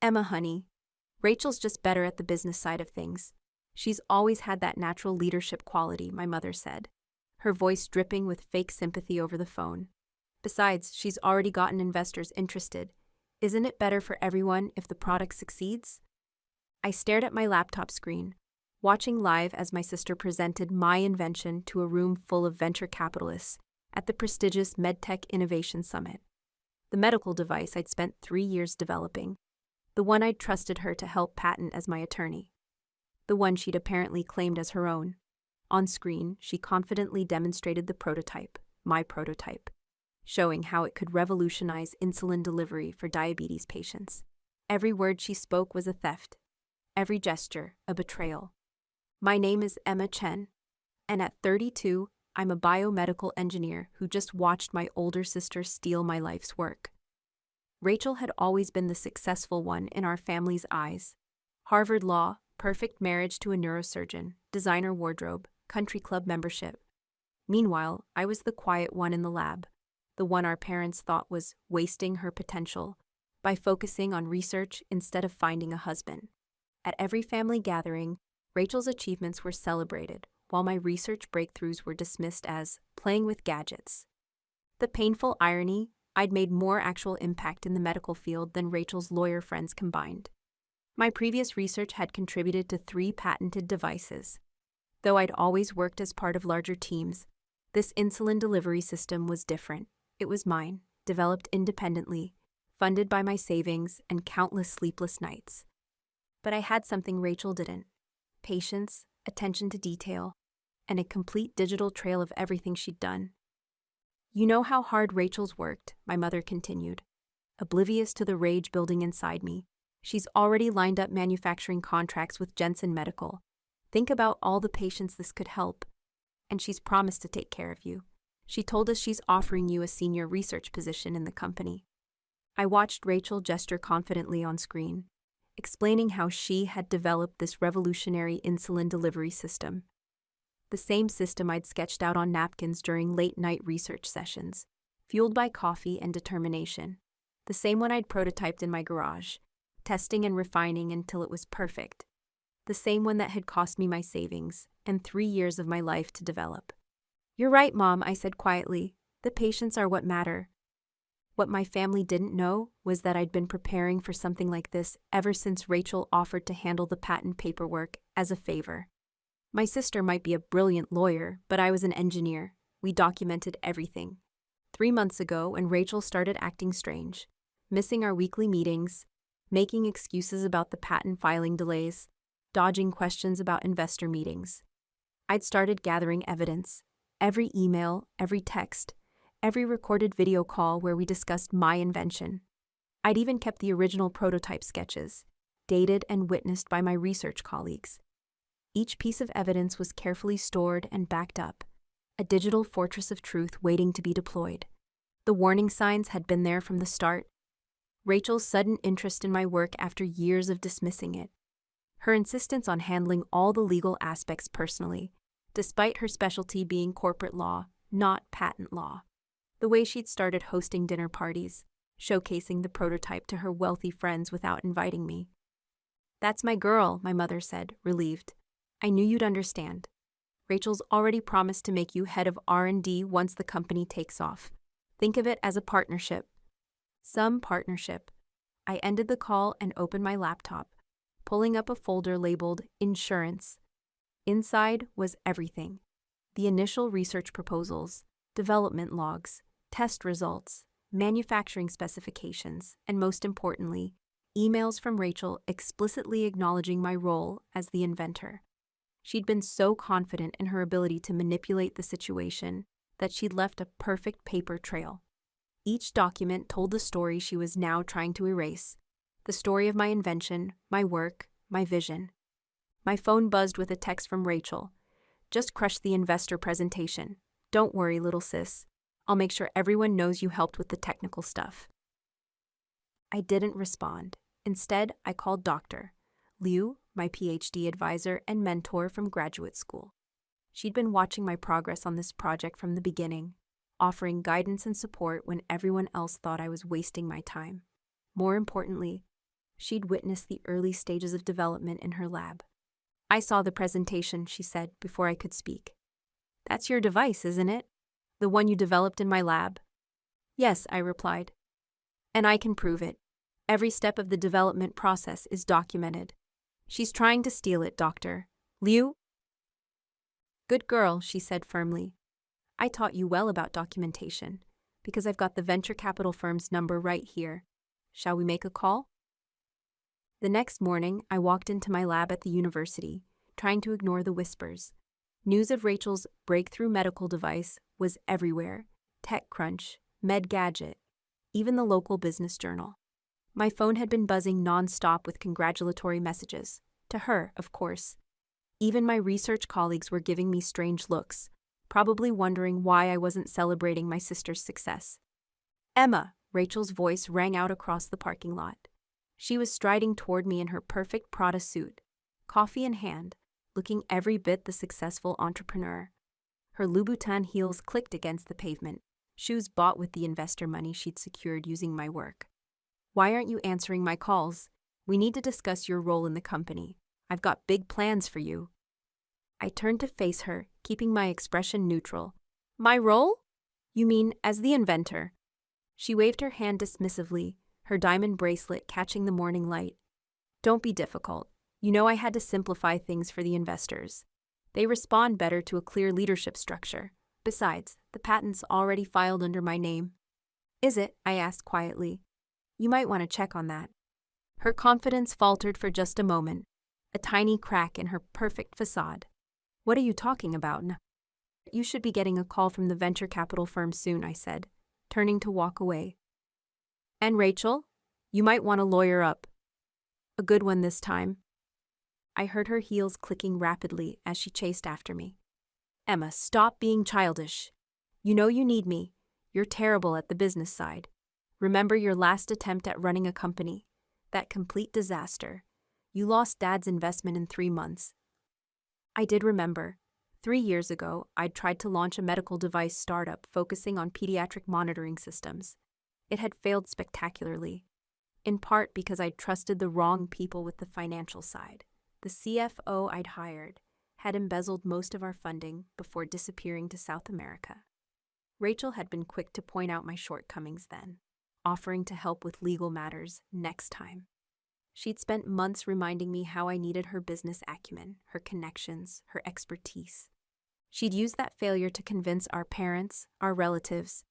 Emma, honey. Rachel's just better at the business side of things. She's always had that natural leadership quality, my mother said, her voice dripping with fake sympathy over the phone. Besides, she's already gotten investors interested. Isn't it better for everyone if the product succeeds? I stared at my laptop screen, watching live as my sister presented my invention to a room full of venture capitalists at the prestigious MedTech Innovation Summit. The medical device I'd spent 3 years developing, the one I'd trusted her to help patent as my attorney, the one she'd apparently claimed as her own. On screen, she confidently demonstrated the prototype, my prototype, showing how it could revolutionize insulin delivery for diabetes patients. Every word she spoke was a theft, every gesture a betrayal. My name is Emma Chen, and at 32, I'm a biomedical engineer who just watched my older sister steal my life's work. Rachel had always been the successful one in our family's eyes. Harvard Law, perfect marriage to a neurosurgeon, designer wardrobe, country club membership. Meanwhile, I was the quiet one in the lab, the one our parents thought was wasting her potential by focusing on research instead of finding a husband. At every family gathering, Rachel's achievements were celebrated, while my research breakthroughs were dismissed as playing with gadgets. The painful irony, I'd made more actual impact in the medical field than Rachel's lawyer friends combined. My previous research had contributed to 3 patented devices. Though I'd always worked as part of larger teams, this insulin delivery system was different. It was mine, developed independently, funded by my savings and countless sleepless nights. But I had something Rachel didn't: patience, attention to detail, and a complete digital trail of everything she'd done. You know how hard Rachel's worked, my mother continued, oblivious to the rage building inside me. She's already lined up manufacturing contracts with Jensen Medical. Think about all the patients this could help. And she's promised to take care of you. She told us she's offering you a senior research position in the company. I watched Rachel gesture confidently on screen, explaining how she had developed this revolutionary insulin delivery system. The same system I'd sketched out on napkins during late-night research sessions, fueled by coffee and determination. The same one I'd prototyped in my garage, testing and refining until it was perfect. The same one that had cost me my savings and 3 years of my life to develop. You're right, Mom, I said quietly. The patients are what matter. What my family didn't know was that I'd been preparing for something like this ever since Rachel offered to handle the patent paperwork as a favor. My sister might be a brilliant lawyer, but I was an engineer. We documented everything. 3 months ago, when Rachel started acting strange, missing our weekly meetings, making excuses about the patent filing delays, dodging questions about investor meetings, I'd started gathering evidence. Every email, every text, every recorded video call where we discussed my invention. I'd even kept the original prototype sketches, dated and witnessed by my research colleagues. Each piece of evidence was carefully stored and backed up, a digital fortress of truth waiting to be deployed. The warning signs had been there from the start. Rachel's sudden interest in my work after years of dismissing it. Her insistence on handling all the legal aspects personally, despite her specialty being corporate law, not patent law. The way she'd started hosting dinner parties, showcasing the prototype to her wealthy friends without inviting me. That's my girl, my mother said, relieved. I knew you'd understand. Rachel's already promised to make you head of R&D once the company takes off. Think of it as a partnership. Some partnership. I ended the call and opened my laptop, pulling up a folder labeled Insurance. Inside was everything. The initial research proposals, development logs, test results, manufacturing specifications, and most importantly, emails from Rachel explicitly acknowledging my role as the inventor. She'd been so confident in her ability to manipulate the situation that she'd left a perfect paper trail. Each document told the story she was now trying to erase, the story of my invention, my work, my vision. My phone buzzed with a text from Rachel. Just crushed the investor presentation. Don't worry, little sis. I'll make sure everyone knows you helped with the technical stuff. I didn't respond. Instead, I called Dr. Liu, my PhD advisor and mentor from graduate school. She'd been watching my progress on this project from the beginning, offering guidance and support when everyone else thought I was wasting my time. More importantly, She'd witnessed the early stages of development in her lab. I saw the presentation, she said, before I could speak. That's your device, isn't it? The one you developed in my lab? Yes, I replied. And I can prove it. Every step of the development process is documented. She's trying to steal it, Doctor. Liu? Good girl, she said firmly. I taught you well about documentation, because I've got the venture capital firm's number right here. Shall we make a call? The next morning, I walked into my lab at the university, trying to ignore the whispers. News of Rachel's breakthrough medical device was everywhere. TechCrunch, MedGadget, even the local business journal. My phone had been buzzing non-stop with congratulatory messages. To her, of course. Even my research colleagues were giving me strange looks, probably wondering why I wasn't celebrating my sister's success. Emma, Rachel's voice rang out across the parking lot. She was striding toward me in her perfect Prada suit, coffee in hand, looking every bit the successful entrepreneur. Her Louboutin heels clicked against the pavement, shoes bought with the investor money she'd secured using my work. Why aren't you answering my calls? We need to discuss your role in the company. I've got big plans for you. I turned to face her, keeping my expression neutral. My role? You mean as the inventor? She waved her hand dismissively, her diamond bracelet catching the morning light. Don't be difficult. You know I had to simplify things for the investors. They respond better to a clear leadership structure. Besides, the patent's already filed under my name. Is it? I asked quietly. You might want to check on that. Her confidence faltered for just a moment, a tiny crack in her perfect facade. What are you talking about? You should be getting a call from the venture capital firm soon, I said, turning to walk away. And Rachel? You might want to lawyer up. A good one this time. I heard her heels clicking rapidly as she chased after me. Emma, stop being childish. You know you need me. You're terrible at the business side. Remember your last attempt at running a company? That complete disaster. You lost Dad's investment in 3 months. I did remember. 3 years ago, I'd tried to launch a medical device startup focusing on pediatric monitoring systems. It had failed spectacularly, in part because I'd trusted the wrong people with the financial side. The CFO I'd hired had embezzled most of our funding before disappearing to South America. Rachel had been quick to point out my shortcomings then, offering to help with legal matters next time. She'd spent months reminding me how I needed her business acumen, her connections, her expertise. She'd used that failure to convince our parents, our relatives,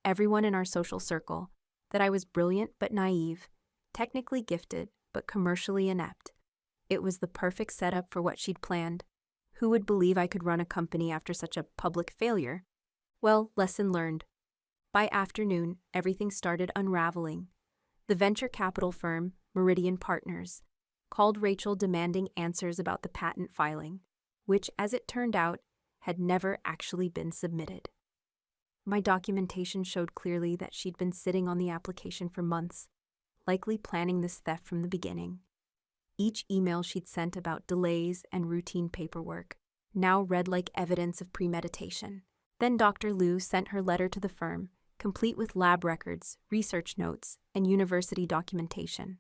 everyone in our social circle, that I was brilliant but naive, technically gifted but commercially inept. It was the perfect setup for what she'd planned. Who would believe I could run a company after such a public failure? Well, lesson learned. By afternoon, everything started unraveling. The venture capital firm, Meridian Partners, called Rachel demanding answers about the patent filing, which, as it turned out, had never actually been submitted. My documentation showed clearly that she'd been sitting on the application for months, likely planning this theft from the beginning. Each email she'd sent about delays and routine paperwork now read like evidence of premeditation. Then Dr. Liu sent her letter to the firm, complete with lab records, research notes, and university documentation.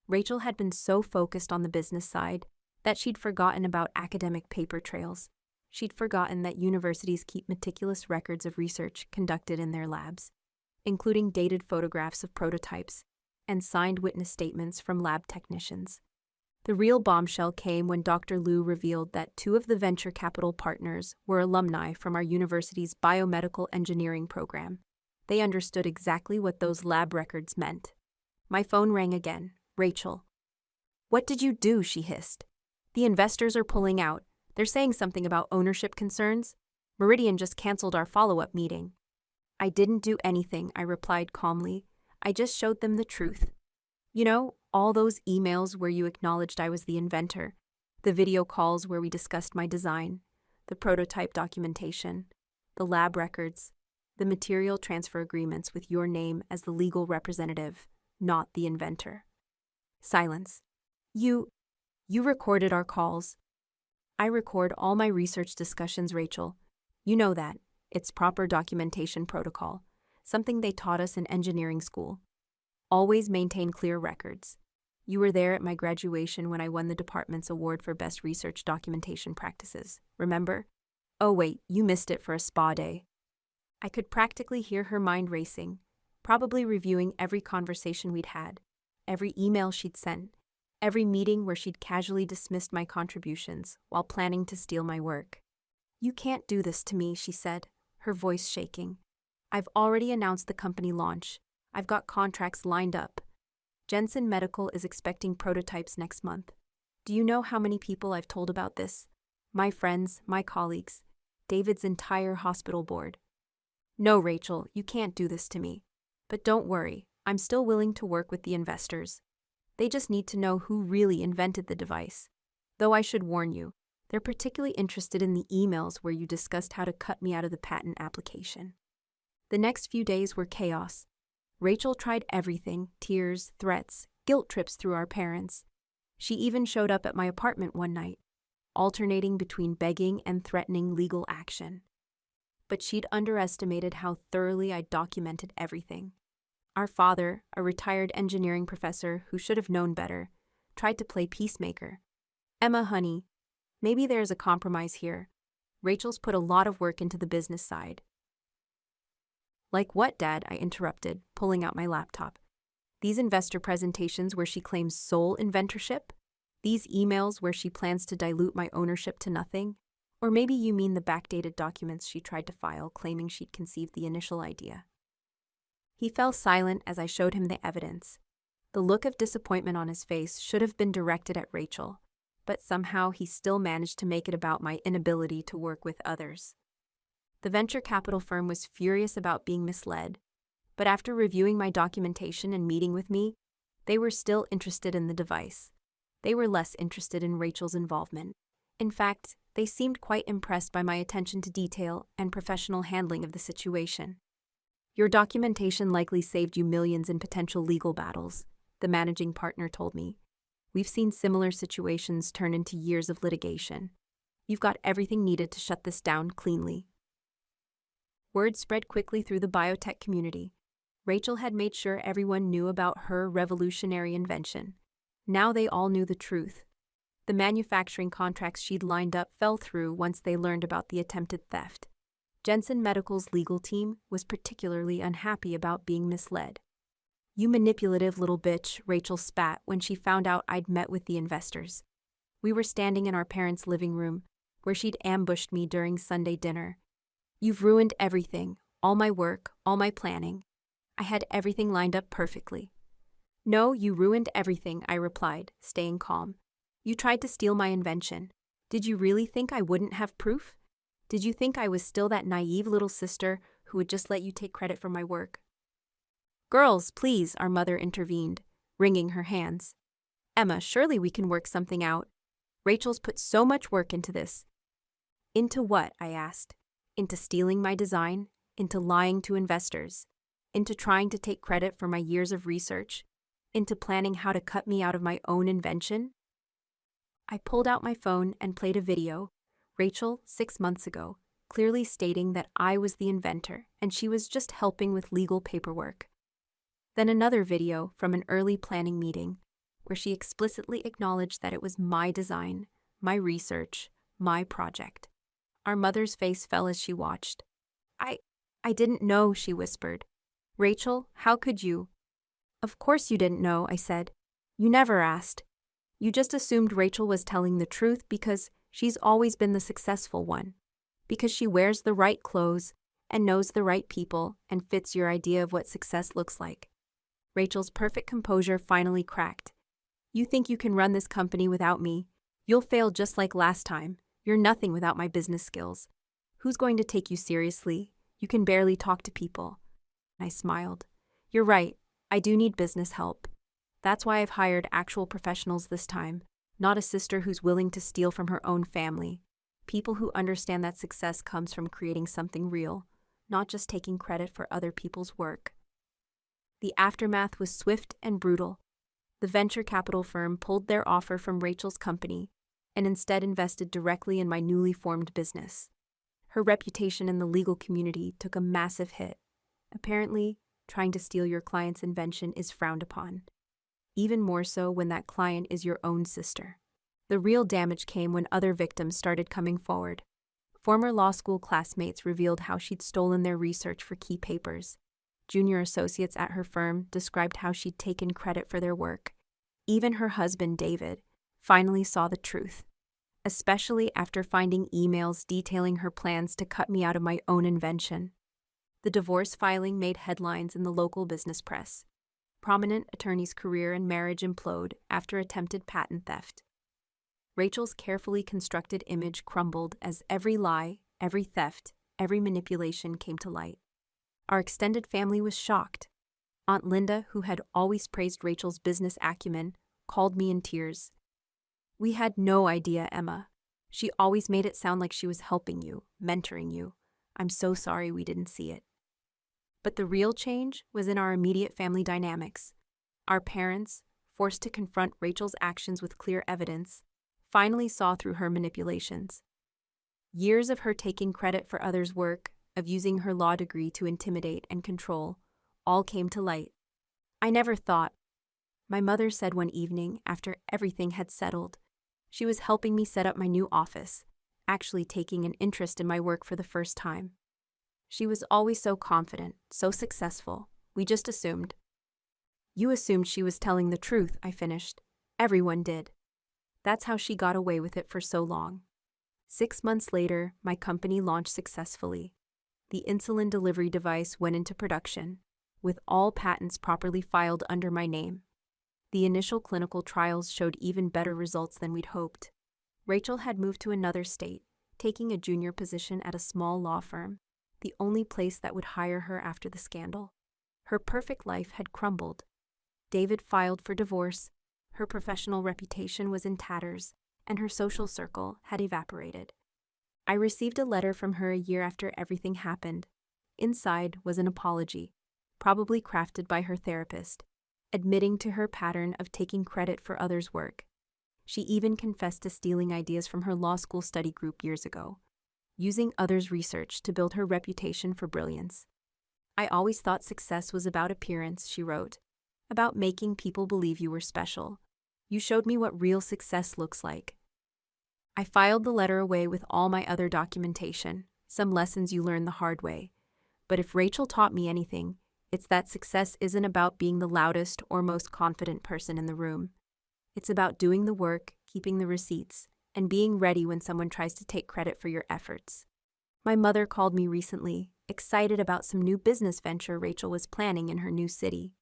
Rachel had been so focused on the business side that she'd forgotten about academic paper trails. She'd forgotten that universities keep meticulous records of research conducted in their labs, including dated photographs of prototypes and signed witness statements from lab technicians. The real bombshell came when Dr. Liu revealed that 2 of the venture capital partners were alumni from our university's biomedical engineering program. They understood exactly what those lab records meant. My phone rang again. Rachel. What did you do? She hissed. The investors are pulling out. They're saying something about ownership concerns. Meridian just canceled our follow-up meeting. I didn't do anything, I replied calmly. I just showed them the truth. You know, all those emails where you acknowledged I was the inventor, the video calls where we discussed my design, the prototype documentation, the lab records, the material transfer agreements with your name as the legal representative, not the inventor. Silence. You recorded our calls. I record all my research discussions, Rachel. You know that. It's proper documentation protocol, something they taught us in engineering school. Always maintain clear records. You were there at my graduation when I won the department's award for Best Research Documentation Practices, remember? Oh wait, you missed it for a spa day. I could practically hear her mind racing, probably reviewing every conversation we'd had, every email she'd sent, every meeting where she'd casually dismissed my contributions while planning to steal my work. You can't do this to me, she said, her voice shaking. I've already announced the company launch. I've got contracts lined up. Jensen Medical is expecting prototypes next month. Do you know how many people I've told about this? My friends, my colleagues, David's entire hospital board. No, Rachel, you can't do this to me. But don't worry, I'm still willing to work with the investors. They just need to know who really invented the device. Though I should warn you, they're particularly interested in the emails where you discussed how to cut me out of the patent application. The next few days were chaos. Rachel tried everything, tears, threats, guilt trips through our parents. She even showed up at my apartment one night, alternating between begging and threatening legal action. But she'd underestimated how thoroughly I'd documented everything. Our father, a retired engineering professor who should have known better, tried to play peacemaker. Emma, honey, maybe there's a compromise here. Rachel's put a lot of work into the business side. Like what, Dad? I interrupted, pulling out my laptop. These investor presentations where she claims sole inventorship? These emails where she plans to dilute my ownership to nothing? Or maybe you mean the backdated documents she tried to file claiming she'd conceived the initial idea. He fell silent as I showed him the evidence. The look of disappointment on his face should have been directed at Rachel, but somehow he still managed to make it about my inability to work with others. The venture capital firm was furious about being misled, but after reviewing my documentation and meeting with me, they were still interested in the device. They were less interested in Rachel's involvement. In fact, they seemed quite impressed by my attention to detail and professional handling of the situation. Your documentation likely saved you millions in potential legal battles, the managing partner told me. We've seen similar situations turn into years of litigation. You've got everything needed to shut this down cleanly. Word spread quickly through the biotech community. Rachel had made sure everyone knew about her revolutionary invention. Now they all knew the truth. The manufacturing contracts she'd lined up fell through once they learned about the attempted theft. Jensen Medical's legal team was particularly unhappy about being misled. You manipulative little bitch, Rachel spat when she found out I'd met with the investors. We were standing in our parents' living room, where she'd ambushed me during Sunday dinner. You've ruined everything, all my work, all my planning. I had everything lined up perfectly. No, you ruined everything, I replied, staying calm. You tried to steal my invention. Did you really think I wouldn't have proof? Did you think I was still that naive little sister who would just let you take credit for my work? Girls, please, our mother intervened, wringing her hands. Emma, surely we can work something out. Rachel's put so much work into this. Into what? I asked. Into stealing my design? Into lying to investors? Into trying to take credit for my years of research? Into planning how to cut me out of my own invention? I pulled out my phone and played a video, Rachel, 6 months ago, clearly stating that I was the inventor and she was just helping with legal paperwork. Then another video from an early planning meeting where she explicitly acknowledged that it was my design, my research, my project. Our mother's face fell as she watched. I didn't know, she whispered. Rachel, how could you? Of course you didn't know, I said. You never asked. You just assumed Rachel was telling the truth because she's always been the successful one. Because she wears the right clothes and knows the right people and fits your idea of what success looks like. Rachel's perfect composure finally cracked. You think you can run this company without me? You'll fail just like last time. You're nothing without my business skills. Who's going to take you seriously? You can barely talk to people. I smiled. You're right. I do need business help. That's why I've hired actual professionals this time, not a sister who's willing to steal from her own family. People who understand that success comes from creating something real, not just taking credit for other people's work. The aftermath was swift and brutal. The venture capital firm pulled their offer from Rachel's company and instead invested directly in my newly formed business. Her reputation in the legal community took a massive hit. Apparently, trying to steal your client's invention is frowned upon. even more so when that client is your own sister. The real damage came when other victims started coming forward. Former law school classmates revealed how she'd stolen their research for key papers. Junior associates at her firm described how she'd taken credit for their work. Even her husband, David, finally saw the truth, especially after finding emails detailing her plans to cut me out of my own invention. The divorce filing made headlines in the local business press. Prominent attorney's career and marriage implode after attempted patent theft. Rachel's carefully constructed image crumbled as every lie, every theft, every manipulation came to light. Our extended family was shocked. Aunt Linda, who had always praised Rachel's business acumen, called me in tears. "We had no idea, Emma. She always made it sound like she was helping you, mentoring you. I'm so sorry we didn't see it." But the real change was in our immediate family dynamics. Our parents, forced to confront Rachel's actions with clear evidence, finally saw through her manipulations. Years of her taking credit for others' work, of using her law degree to intimidate and control, all came to light. "I never thought," my mother said one evening after everything had settled. She was helping me set up my new office, actually taking an interest in my work for the first time. She was always so confident, so successful. We just assumed. "You assumed she was telling the truth," I finished. "Everyone did. That's how she got away with it for so long." 6 months later, my company launched successfully. The insulin delivery device went into production, with all patents properly filed under my name. The initial clinical trials showed even better results than we'd hoped. Rachel had moved to another state, taking a junior position at a small law firm, the only place that would hire her after the scandal. Her perfect life had crumbled. David filed for divorce, her professional reputation was in tatters, and her social circle had evaporated. I received a letter from her a year after everything happened. Inside was an apology, probably crafted by her therapist, admitting to her pattern of taking credit for others' work. She even confessed to stealing ideas from her law school study group years ago, using others' research to build her reputation for brilliance. "I always thought success was about appearance," she wrote, "about making people believe you were special. You showed me what real success looks like." I filed the letter away with all my other documentation, some lessons you learn the hard way. But if Rachel taught me anything, it's that success isn't about being the loudest or most confident person in the room. It's about doing the work, keeping the receipts, and being ready when someone tries to take credit for your efforts. My mother called me recently, excited about some new business venture Rachel was planning in her new city.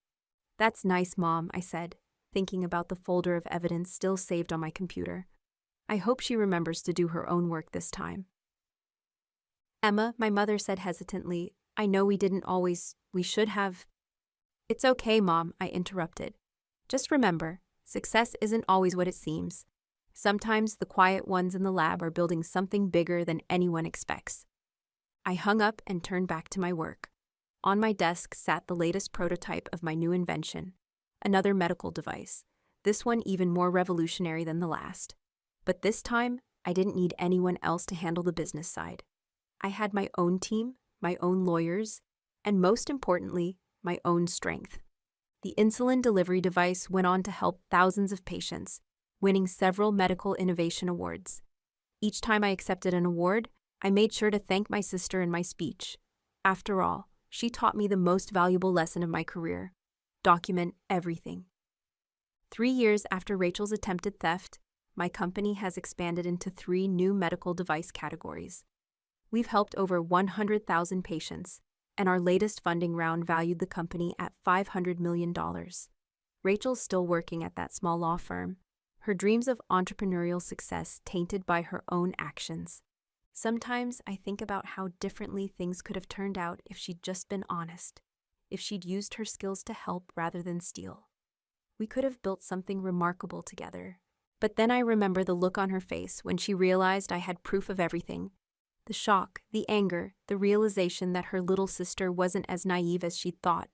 "That's nice, Mom," I said, thinking about the folder of evidence still saved on my computer. I hope she remembers to do her own work this time. "Emma," my mother said hesitantly, "I know we should have." "It's okay, Mom," I interrupted. "Just remember, success isn't always what it seems. Sometimes the quiet ones in the lab are building something bigger than anyone expects." I hung up and turned back to my work. On my desk sat the latest prototype of my new invention, another medical device, this one even more revolutionary than the last. But this time, I didn't need anyone else to handle the business side. I had my own team, my own lawyers, and most importantly, my own strength. The insulin delivery device went on to help thousands of patients, winning several medical innovation awards. Each time I accepted an award, I made sure to thank my sister in my speech. After all, she taught me the most valuable lesson of my career: document everything. 3 years after Rachel's attempted theft, my company has expanded into 3 new medical device categories. We've helped over 100,000 patients, and our latest funding round valued the company at $500 million. Rachel's still working at that small law firm, her dreams of entrepreneurial success tainted by her own actions. Sometimes I think about how differently things could have turned out if she'd just been honest, if she'd used her skills to help rather than steal. We could have built something remarkable together. But then I remember the look on her face when she realized I had proof of everything. The shock, the anger, the realization that her little sister wasn't as naive as she'd thought.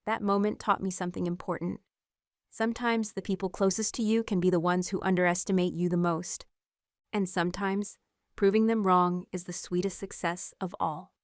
That moment taught me something important. Sometimes the people closest to you can be the ones who underestimate you the most. And sometimes, proving them wrong is the sweetest success of all.